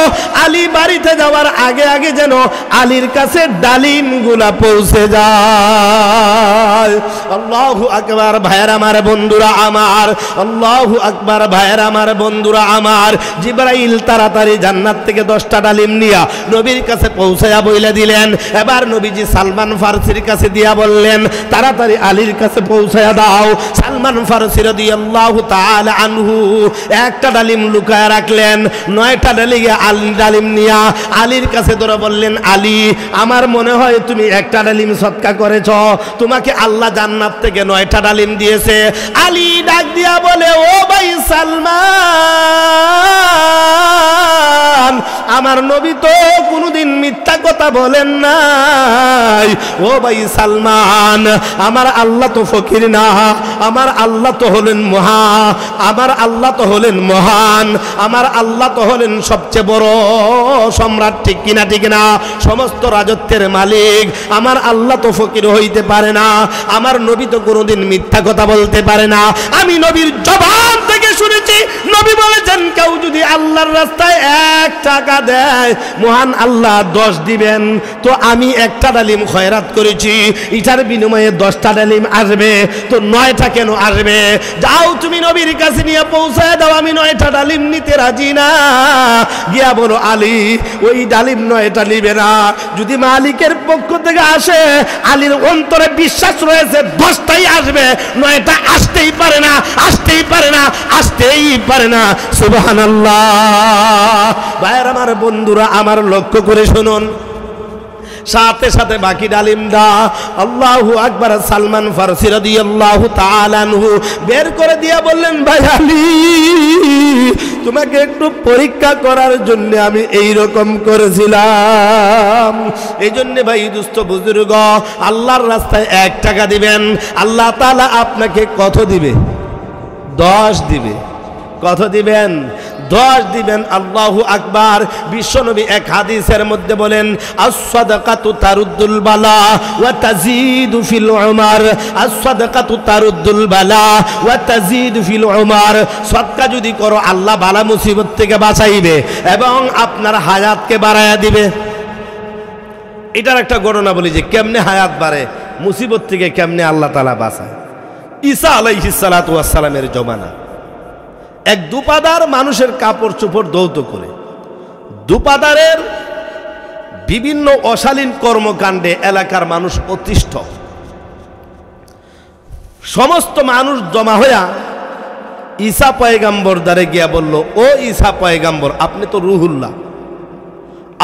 আলী বাড়িতে যাওয়ার আগে আগে যেন আলীর কাছে ডালিমগুলা পৌঁছে যায়। আল্লাহু আকবার। ভাইয়ের আমার, বন্ধুরা আমার, আল্লাহু আকবার। ভাইয়ের আমার, বন্ধুরা আমার, জিবরাইল তাড়াতাড়ি জান্নাত থেকে 10টা ডালিম নিয়া নবীর কাছে পৌঁছায়া বইলা দিলেন। এবার নবীজি সালমান ফারসির কাছে দিয়া বললেন, তাড়াতাড়ি আলীর কাছে পৌঁছায়া দাও। সালমান ফারসি রাদিয়াল্লাহু তাআলা আনহু একটা ডালিম লুকায়া রাখলেন, 9টা ডালিম নিয়া আলীর কাছে ধরে বললেন, আলী, আমার মনে হয় তুমি একটা ডালিম সদকা করেছ, তোমাকে আল্লাহ জান্নাত থেকে 9টা ডালিম দিয়েছে। আলী ডাক দিয়া বলে, ও ভাই সালমান, আমার নবী তো কোনোদিন মিথ্যা কথা বলেন নাই। ও ভাই সালমান, আমার আল্লাহ তো ফকির না, আমার আল্লাহ তো হলেন আমার আল্লাহ তো হলেন মহান, আমার আল্লাহ তো হলেন সবচেয়ে বড় সম্রাট, ঠিক কিনা ঠিক না? সমস্ত রাজত্বের মালিক। আমার আল্লাহ তো ফকির হইতে পারে না, আমার নবী তো কোনোদিন মিথ্যা কথা বলতে পারে না। আমি নবীর জবান থেকে শুনেছি, নবী বলেছেন, কেউ যদি আল্লাহর রাস্তায় 1 টাকা দেয়, মহান আল্লাহ 10 দিবেন। তো আমি একটা ডালিম খয়রাত করেছি, এটার বিনিময়ে 10টা ডালিম আসবে, তো 9টা কেন আসবে? যাও তুমি নবীর কাছে নিয়ে পৌঁছায় দাও, আমি 9টা ডালিম নিতে রাজি না। গিয়া বলো, আলী ওই ডালিম 9টা নিবে না, যদি মালিকের পক্ষ থেকে আসে, আলীর অন্তরে বিশ্বাস রয়েছে 10টাই আসবে, 9টা আসতেই পারে না, আসতেই পারে না, আসতেই পারে না। সুবহানাল্লাহ। ভাইয়ের আমার, বন্ধুরা আমার, লক্ষ্য করে শুনুন। সাথে সাথে বাকি ডালিমটা আল্লাহু আকবার সালমান ফারসি রাদিয়াল্লাহু তাআলা আনহু বের করে দিয়া বললেন, ভাই আলী, তোমাকে একটু পরীক্ষা করার জন্য আমি এই রকম করেছিলাম। এই জন্য ভাই দুস্থ বুজুর্গ, আল্লাহর রাস্তায় 1 টাকা দিবেন, আল্লাহ তাআলা আপনাকে কত দিবে? 10 দিবে। কত দিবেন? 10 দিবেন। আল্লাহু আকবার। বিশ্বনবী এক হাদিসের মধ্যে বলেন, আস-সাদাকাতু তারুদ্দুল বালা ওয়া তাজিদু ফিল উমার। আস-সাদাকাতু তারুদ্দুল বালা ওয়া তাজিদু ফিল উমার। সদকা যদি করো, আল্লাহ বালা মুসিবত থেকে বাঁচাইবে এবং আপনার হায়াতকে বাড়ায়া দিবে। এটার একটা ঘটনা বলি যে কেমনে হায়াত বাড়ে, মুসিবত থেকে কেমনে আল্লাহ তাআলা বাঁচায়। ঈসা আলাইহিস সালাতু ওয়াস সালামের জমানা, এক দুপাদার মানুষের কাপড় চোপড় দৌত করে, দুপাদারের বিভিন্ন অশালীন কর্মকাণ্ডে এলাকার মানুষ অতিষ্ঠ। সমস্ত মানুষ জমা হইয়া ঈসা পয়গাম্বর দ্বারে গিয়া বলল, ও ঈসা পয়গাম্বর, আপনি তো রুহুল্লাহ,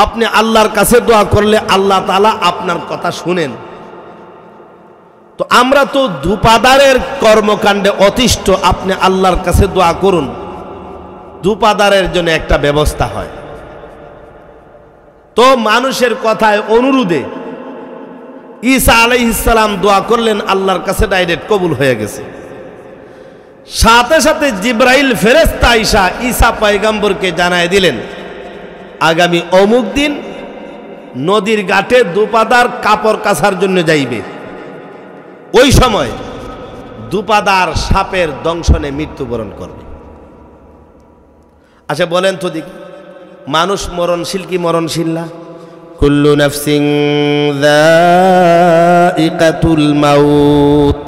আপনি আল্লাহর কাছে দোয়া করলে আল্লাহ তাআলা আপনার কথা শুনেন, তো আমরা তো দুপাদারের কর্মকাণ্ডে অতিষ্ঠ, আপনি আল্লাহর কাছে দোয়া করুন। দুপাদারের জন্য একটা ব্যবস্থা হয়। তো মানুষের কথায় অনুরোধে ঈসা আলাইহিস সালাম দোয়া করলেন, আল্লাহর কাছে ডাইরেক্ট কবুল হয়ে গেছে। সাথে সাথে জিব্রাইল ফেরেশতা আইসা ঈসা পয়গম্বরকে জানায় দিলেন, আগামী অমুক দিন নদীর ঘাটে দুপাদার কাপড় কাচার জন্য যাইবে। ওই সময় দুপাদার সাপের দংশনে মৃত্যুবরণ করবে। আচ্ছা বলেন তো দেখি, মানুষ মরণশীল কি মরণশীল না? কুল্লু নাফসিন যায়িকাতুল মাউত,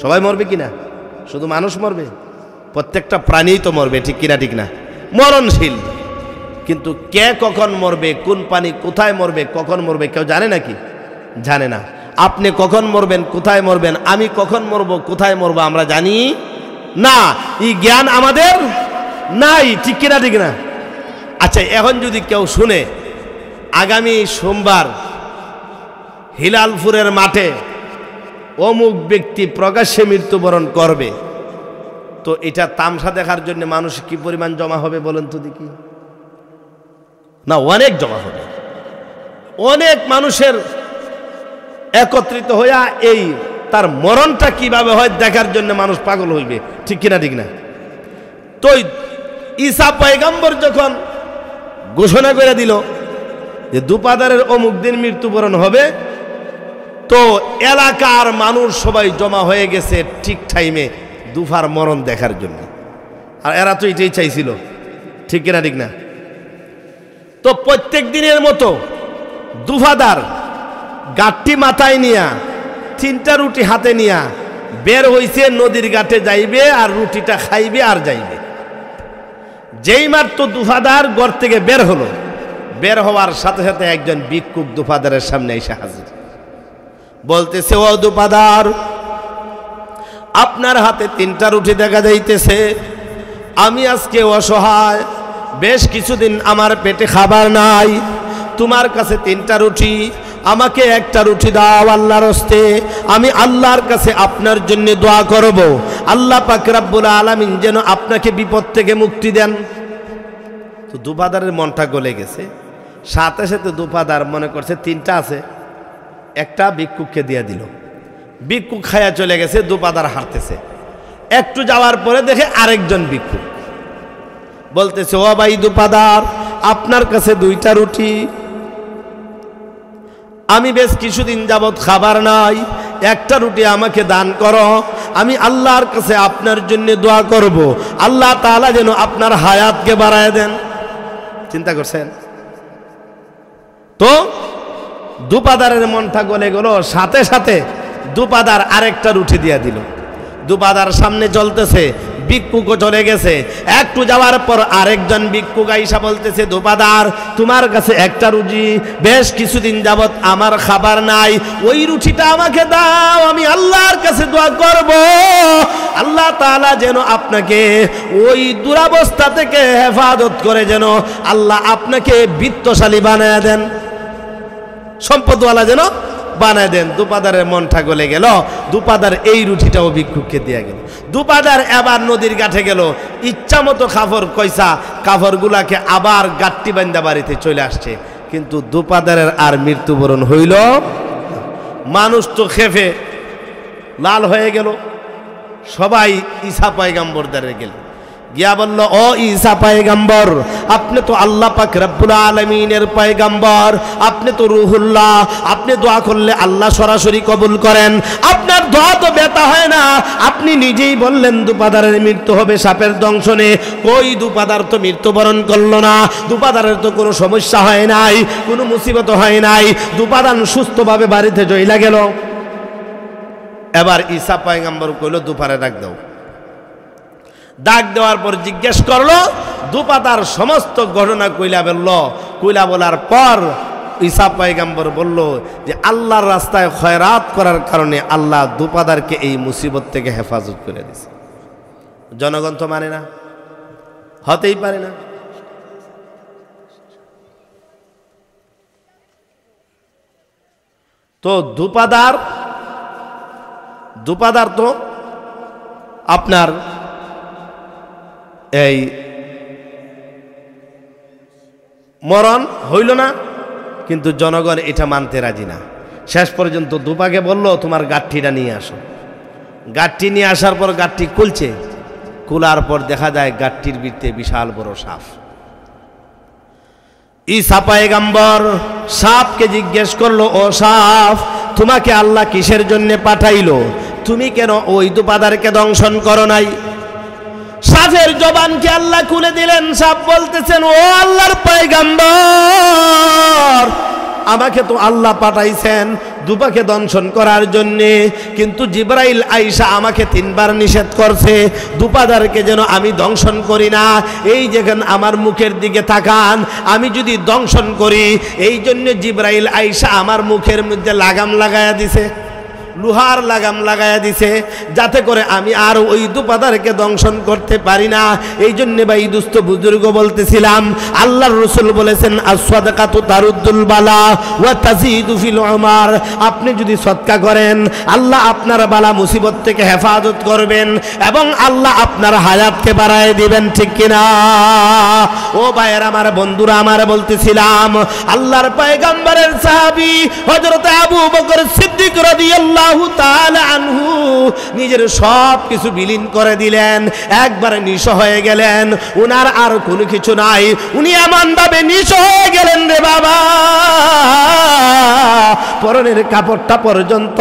সবাই মরবে কিনা? শুধু মানুষ মরবে? প্রত্যেকটা প্রাণীই তো মরবে, ঠিক কিনা? ঠিক না? মরণশীল। কিন্তু কে কখন মরবে, কোন প্রাণী কোথায় মরবে, কখন মরবে কেউ জানে নাকি? জানে না। আপনি কখন মরবেন, কোথায় মরবেন, আমি কখন মরব, কোথায় মরব আমরা জানি না। এই জ্ঞান আমাদের নাই, ঠিক কিনা? ঠিক না? আচ্ছা এখন যদি কেউ শুনে আগামী সোমবার হিলালপুরের মাঠে অমুক ব্যক্তি প্রকাশ্যে মৃত্যুবরণ করবে, তো এটা তামসা দেখার জন্য মানুষ কি পরিমাণ জমা হবে বলেন তো দেখি? না, অনেক জমা হবে। অনেক মানুষের একত্রিত হইয়া এই তার মরণটা কিভাবে হয় দেখার জন্য মানুষ পাগল হইবে, ঠিক কিনা? ঠিক না? তো ঈসা পয়গম্বর যখন ঘোষণা করে দিল যে দুপাদারের অমুক দিন মৃত্যুবরণ হবে, তো এলাকার মানুষ সবাই জমা হয়ে গেছে ঠিক টাইমে দুফার মরণ দেখার জন্য। আর এরা তো এটাই চাইছিল, ঠিক কিনা? ঠিক না? তো প্রত্যেক দিনের মতো দুফাদার গাঠটি মাথায় নিয়া, 3টা রুটি হাতে নিয়া বের হইছে, নদীর ঘাটে যাইবে আর রুটিটা খাইবে আর যাইবে। যেই মাত্র দুফাদার ঘর থেকে বের হলো, বের হওয়ার সাথে সাথে একজন ভিক্ষুক দুফাদারের সামনে এসে হাজির। বলতেছে, ও দুফাদার, আপনার হাতে 3টা রুটি দেখা যাইতেছে। আমি আজকে অসহায়, বেশ কিছুদিন আমার পেটে খাবার নাই। তোমার কাছে 3টা রুটি, আমাকে 1টা রুটি দাও আল্লাহর হস্তে। আমি আল্লাহর কাছে আপনার জন্য দোয়া করব, আল্লাহ পাক রব্বুল আলামিন যেন আপনাকে বিপদ থেকে মুক্তি দেন। তো দুফাদারের মনটা গলে গেছে। সাথে সাথে দুফাদার মনে করছে 3টা আছে, 1টা ভিক্ষুককে দিয়ে দিল। ভিক্ষুক খায়া চলে গেছে, দুফাদার হাঁটতেছে। একটু যাওয়ার পরে দেখে আরেকজন ভিক্ষুক। বলতেছে, ও ভাই দুফাদার, আপনার কাছে 2টা রুটি, আমি বেশ কিছুদিন যাবৎ খাবার নাই, 1টা রুটি আমাকে দান করো। আমি আল্লাহর কাছে আপনার জন্য দোয়া করব, আল্লাহ তাআলা যেন আপনার হায়াতকে বাড়ায় দেন। চিন্তা করছেন? তো দুপাদারের মনটা গলে গেল। সাথে সাথে দুপাদার আরেকটা রুটি দিয়ে দিল। দুপাদার সামনে চলতেছে, ভিক্ষুকও চলে গেছে। একটু যাওয়ার পর আরেকজন ভিক্ষুক আইসা বলতেছে, দুপাদার, তোমার কাছে 1টা রুটি, বেশ কিছুদিন যাবৎ আমার খাবার নাই, ওই রুটিটা আমাকে দাও, আমি আল্লাহর কাছে দোয়া করব, আল্লাহ তাআলা যেন আপনাকে ওই দুরাবস্থা থেকে হেফাজত করে, যেন আল্লাহ আপনাকে বিত্তশালী বানায় দেন, সম্পদওয়ালা যেন বানায় দেন। দুপাদারের মনটা গলে গেল। দুপাদার এই রুটিটাও ভিক্ষুককে দিয়ে গেল। দুপাদার আবার নদীর ঘাটে গেল, ইচ্ছা মতো কাপড় কইসা কাপড়গুলাকে আবার গাট্টি বান্ধা বাড়িতে চলে আসছে। কিন্তু দুপাদারের আর মৃত্যুবরণ হইল। মানুষ তো খেপে লাল হয়ে গেল। সবাই ঈসা পয়গম্বর দ্বারে গেল, গিয়া বলল, ও ঈসা পয়গম্বর, আপনি তো আল্লাহ পাক রব্বুল আলামিনের পয়গম্বর, আপনি তো রুহুল্লাহ, আপনি দোয়া করলে আল্লাহ সরাসরি কবুল করেন, আপনার দোয়া তো ব্যথা হয় না। আপনি নিজেই বললেন দুপাদারের মৃত্যু হবে সাপের দংশনে, কই দুপাদার তো মৃত্যুবরণ করলো না, দুপাদারের তো কোনো সমস্যা হয় নাই, কোনো মুসিবত হয় নাই, দুপাদার সুস্থভাবে বাড়িতে চইলা গেল। এবার ঈসা পয়গম্বর কইল, দুপারে ডাক দাও। ডাক দেওয়ার পর জিজ্ঞেস করলো, দুপাদার সমস্ত ঘটনা কইলা বলল। কইলা বলার পর ঈসা পয়গম্বর বলল যে আল্লাহর রাস্তায় খয়রাত করার কারণে আল্লাহ দুপাদারকে এই মুসিবত থেকে হেফাজত করে দিয়েছে। জনগণ তো মানে না, হতেই পারে না। তো দুপাদার তো আপনার এই মরণ হইল না, কিন্তু জনগণ এটা মানতে রাজি না। শেষ পর্যন্ত দুপাকে বলল তোমার গাঠটিটা নিয়ে আসো। গাঠটি নিয়ে আসার পর গাঠটি খুলছে, খোলার পর দেখা যায় গাঠটির ভিতরে বিশাল বড় সাপ। ঈসা পয়গম্বর সাপকে জিজ্ঞেস করলো, ও সাপ, তোমাকে আল্লাহ কিসের জন্য পাঠাইলো? তুমি কেন ওই দুপাদারকে দংশন করো নাই? সাপের জবানকে আল্লাহ খুলে দিলেন। সাপ বলতেছেন, ও আল্লাহর পয়গম্বর, আমাকে তো আল্লাহ পাঠাইছেন দুপাকে দংশন করার জন্যে, কিন্তু জিবরাইল আইসা আমাকে 3 বার নিষেধ করছে দুপাদারকে যেন আমি দংশন করি না। এই যেখানে আমার মুখের দিকে তাকান, আমি যদি দংশন করি, এই জন্য জিবরাইল আইসা আমার মুখের মধ্যে লাগাম লাগায়া দিছে, লোহার লাগাম লাগায়া দিছে, যাতে করে আমি আর ওই দুপাদারকে দংশন করতে পারি না। এই জন্য ভাই দুস্থ বুজুর্গ বলতেছিলাম, আল্লাহর রাসূল বলেছেন, আস-সাদাকাতু তারুদ্দুল বালা ওয়া তাজিদু ফিল উমার। আপনি যদি সদকা করেন, আল্লাহ আপনার বালা মুসিবত থেকে হেফাজত করবেন এবং আল্লাহ আপনার হায়াতকে বাড়ায় দিবেন, ঠিক কিনা? ও ভাইয়ের আমার, বন্ধুরা আমার, বলতেছিলাম আল্লাহর পয়গম্বরের সাহাবী হযরত আবু বকর সিদ্দিক রাদিয়াল্লাহু তাআলা আনহু নিজের সব কিছু বিলীন করে দিলেন, একবারে নিঃস্ব হয়ে গেলেন। উনার আর কোনো কিছু নাই, উনি এমন ভাবে নিঃস্ব হয়ে গেলেন রে বাবা, পরনের কাপড়টা পর্যন্ত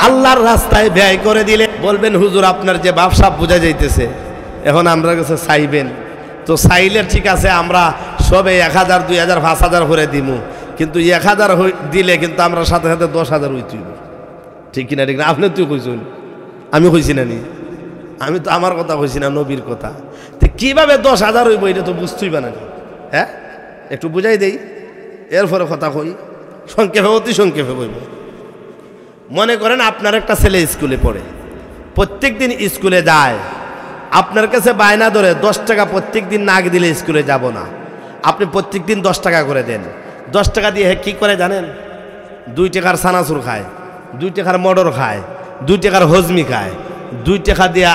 আল্লাহর রাস্তায় ব্যয় করে দিলেন। বলবেন হুজুর আপনার যে ব্যবসা বোঝা যাইতেছে, এখন আমরা কাছে চাইবেন তো চাইলে ঠিক আছে, আমরা সবে 1000 2000 5000 করে দিমু, কিন্তু 1000 দিলে কিন্তু আমরা সাথে সাথে 10,000 হইতে হইব, ঠিক কিনা? ঠিক না? আপনি তুই কইছেন, আমি কইছি না নি? আমি তো আমার কথা কইছি না, নবীর কথা। তো কীভাবে 10,000 হইব এটা তো বুঝতেই পারে না। হ্যাঁ, একটু বুঝাই দেই, এরপরে কথা কই, সংক্ষেপে, অতি সংক্ষেপে কইব। মনে করেন আপনার একটা ছেলে স্কুলে পড়ে, প্রত্যেক দিন স্কুলে যায়, আপনার কাছে বায়না ধরে 10 টাকা প্রত্যেক দিন না দিলে স্কুলে যাব না। আপনি প্রত্যেক দিন 10 টাকা করে দেন। 10 টাকা দিয়ে কী করে জানেন? 2 টাকার সানাসুর খায়, 2 টাকার মটর খায়, 2 টাকার হজমি খায়, 2 টাকা দিয়া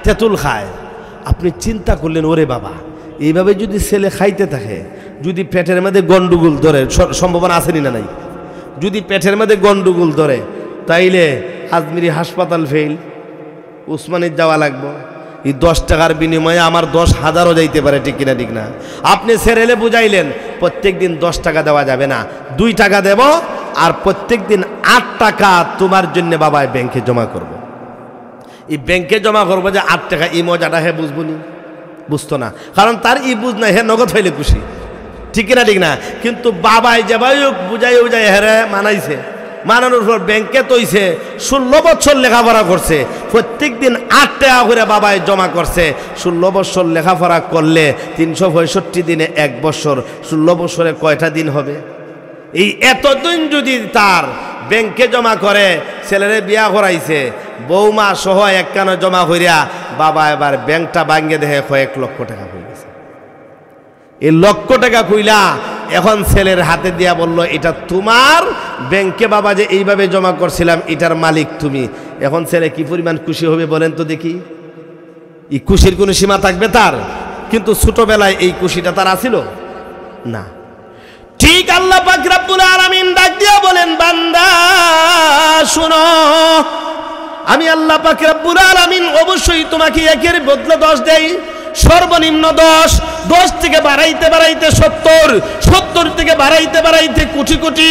তেঁতুল খায়। আপনি চিন্তা করলেন, ওরে বাবা, এইভাবে যদি ছেলে খাইতে থাকে, যদি পেটের মধ্যে গন্ডগোল ধরে, সম্ভাবনা আসেনি না নাই? যদি পেটের মধ্যে গন্ডগোল ধরে, তাইলে আজমিরি হাসপাতাল ফেল, উসমানির যাওয়া লাগবে। এই 10 টাকার বিনিময়ে আমার 10,000ও যাইতে পারে, ঠিক কিনা? ঠিক না? আপনি ছেলেলে বুঝাইলেন প্রত্যেক দিন 10 টাকা দেওয়া যাবে না, 2 টাকা দেব, আর প্রত্যেক দিন 8 টাকা তোমার জন্য বাবায় ব্যাংকে জমা করব। এই ব্যাংকে জমা করবো যে 8 টাকা, এই মজাটা হে বুঝবো নি? বুঝতো না, কারণ তার ই বুঝ না, হে নগদ হইলে খুশি, ঠিক কিনা? ঠিক না? কিন্তু বাবাই যেভাবে বুঝাই বুঝাই হেরে মানাইছে, মানানোর পর ব্যাংকে তৈছে 16 বছর লেখাপড়া করছে, প্রত্যেক দিন 8 টাকা করে বাবায় জমা করছে। 16 বছর লেখাপড়া করলে 365 দিনে 1 বছর, 16 বছরে কয়টা দিন হবে? এই এতদিন যদি তার ব্যাংকে জমা করে, ছেলেরে বিয়া করাইছে, বৌমা সহ একখানা জমা করিয়া, বাবা এবার ব্যাংকটা ভাঙ্গে দেখে কয়েক লক্ষ টাকা হয়ে গেছে। এই লক্ষ টাকা কইলা এখন ছেলের হাতে দিয়া বলল, এটা তোমার ব্যাংকে বাবা যে এইভাবে জমা করছিলাম, এটার মালিক তুমি। এখন ছেলে কি পরিমাণ খুশি হবে বলেন তো দেখি? এই খুশির কোনো সীমা থাকবে তার? কিন্তু ছোটবেলায় এই খুশিটা তার আছিল না। ঠিক আল্লাহ পাক রব্বুল আলামিন ডাক দিয়া বলেন, বান্দা শুনো, আমি আল্লাহ পাক রব্বুল আলামিন অবশ্যই তোমাকে 1-এর বদলে 10 দেই, সর্বনিম্ন 10, 10 থেকে বাড়াইতে বাড়াইতে 70, 70 থেকে বাড়াইতে বাড়াইতে কোটি কোটি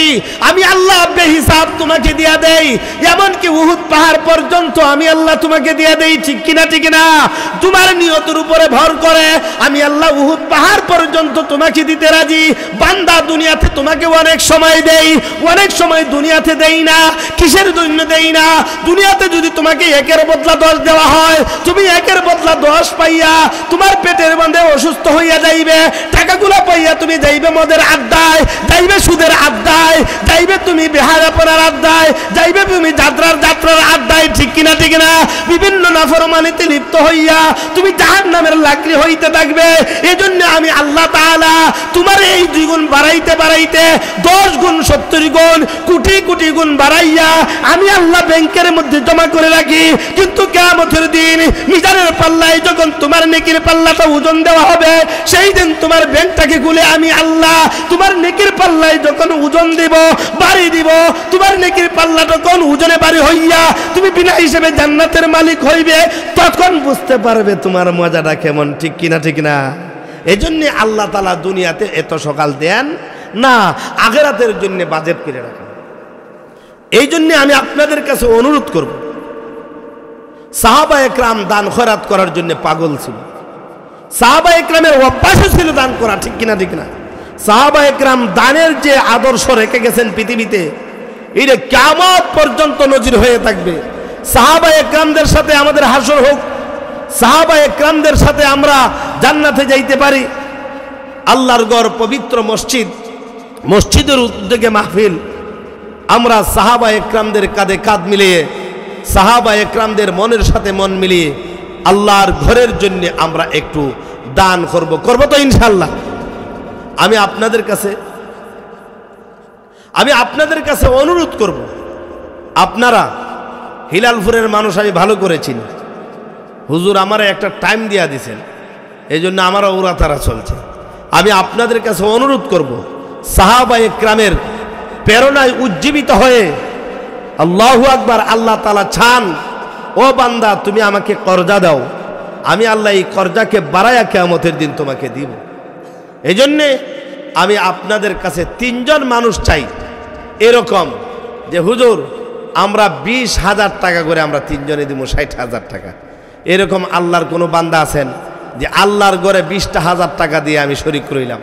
আমি আল্লাহ বেহিসাব তোমাকে দিয়া দেই। এমনকি উহুদ পাহাড় পর্যন্ত আমি আল্লাহ তোমাকে দিয়া দেই, ঠিক কিনা? ঠিক না? তোমার নিয়তের উপরে ভর করে আমি আল্লাহ উহুদ পাহাড় পর্যন্ত তোমাকে দিতে রাজি। বান্দা, দুনিয়াতে তোমাকে অনেক সময় দেই, অনেক সময় দুনিয়াতে দেই না। কিসের জন্য দেই না? দুনিয়াতে যদি তোমাকে 1-এর বদলা 10 দেওয়া হয়, তুমি 1-এর বদলা 10 পাইয়া তোমার পেটের মধ্যে অসুস্থ হইয়া যাইবে, টাকাগুলো পাইয়া তুমি যাইবে মদের আড্ডায়, যাইবে সুদের আড্ডায়, যাইবে তুমি বেহায়াপনার আড্ডায়, যাইবে তুমি যাত্রার আড্ডায়, ঠিক কিনা? ঠিক না? বিভিন্ন নাফরমানিতে লিপ্ত হইয়া তুমি জাহান্নামের লাকড়ি হইতে থাকবে। এজন্য আমি আল্লাহ তাআলা তোমার এই 2 গুণ বাড়াইতে বাড়াইতে 10 গুণ 70 গুণ কোটি কোটি গুণ বাড়াইয়া আমি আল্লাহ ব্যাংকের মধ্যে জমা করে রাখি। কিন্তু কিয়ামতের দিন মিজানের পাল্লায় যখন তোমার নেকির পাল্লাটা ওজন দেওয়া হবে, সেই দিন তোমার ব্যাংকটাকে খুলে আমি আল্লাহ তোমার নেকির পাল্লায় যখন ওজন দিব, বাড়ি দিব, তোমার নেকির পাল্লা তখন ওজনে বাড়ি হইয়া তুমি বিনা হিসেবে জান্নাতের মালিক হইবে, তখন বুঝতে পারবে তোমার মজাটা কেমন। ঠিক কিনা? ঠিক না? এই জন্যে আল্লাহ তাআলা দুনিয়াতে এত সকাল দেন না, আখিরাতের জন্য বাজেট করে রাখেন। এই জন্যে আমি আপনাদের কাছে অনুরোধ করব, সাহাবা একরাম দান খয়রাত করার জন্য পাগল ছিল। সাহাবা একরামের অভ্যাসও ছিল দান করা। ঠিক কিনা? ঠিক না? সাহাবা একরাম দানের যে আদর্শ রেখে গেছেন পৃথিবীতে, এটা কিয়ামত পর্যন্ত নজির হয়ে থাকবে। সাহাবা একরামদের সাথে আমাদের হাসর হোক, সাহাবা একরামদের সাথে আমরা জান্নাতে যাইতে পারি। আল্লাহর ঘর, পবিত্র মসজিদ, মসজিদের উদ্যোগে মাহফিল, আমরা সাহাবা একরামদের কাঁধে কাঁধ মিলিয়ে, সাহাবা একরামদের মনের সাথে মন মিলিয়ে আল্লাহর ঘরের জন্য আমরা একটু দান করব তো ইনশাআল্লাহ। আমি আপনাদের কাছে অনুরোধ করব, আপনারা হিলালপুরের মানুষ আমি ভালো করে চিনি। হুজুর আমারে একটা টাইম দিয়া দিছেন, এই জন্য আমারও উড়াতারা চলছে। আমি আপনাদের কাছে অনুরোধ করব, সাহাবা একরামের প্রেরণায় উজ্জীবিত হয়ে আল্লাহু আকবার, আল্লাহ তাআলা চান ও বান্দা তুমি আমাকে কর্জা দাও, আমি আল্লাহ এই কর্জাকে বাড়ায়া কিয়ামতের দিন তোমাকে দিব। এই জন্যে আমি আপনাদের কাছে 3 জন মানুষ চাই এরকম যে হুজুর আমরা 20,000 টাকা করে আমরা 3 জনে দিব 60,000 টাকা। এরকম আল্লাহর কোনো বান্দা আছেন যে আল্লাহর ঘরে 20,000 টাকা দিয়ে আমি শরীক রইলাম?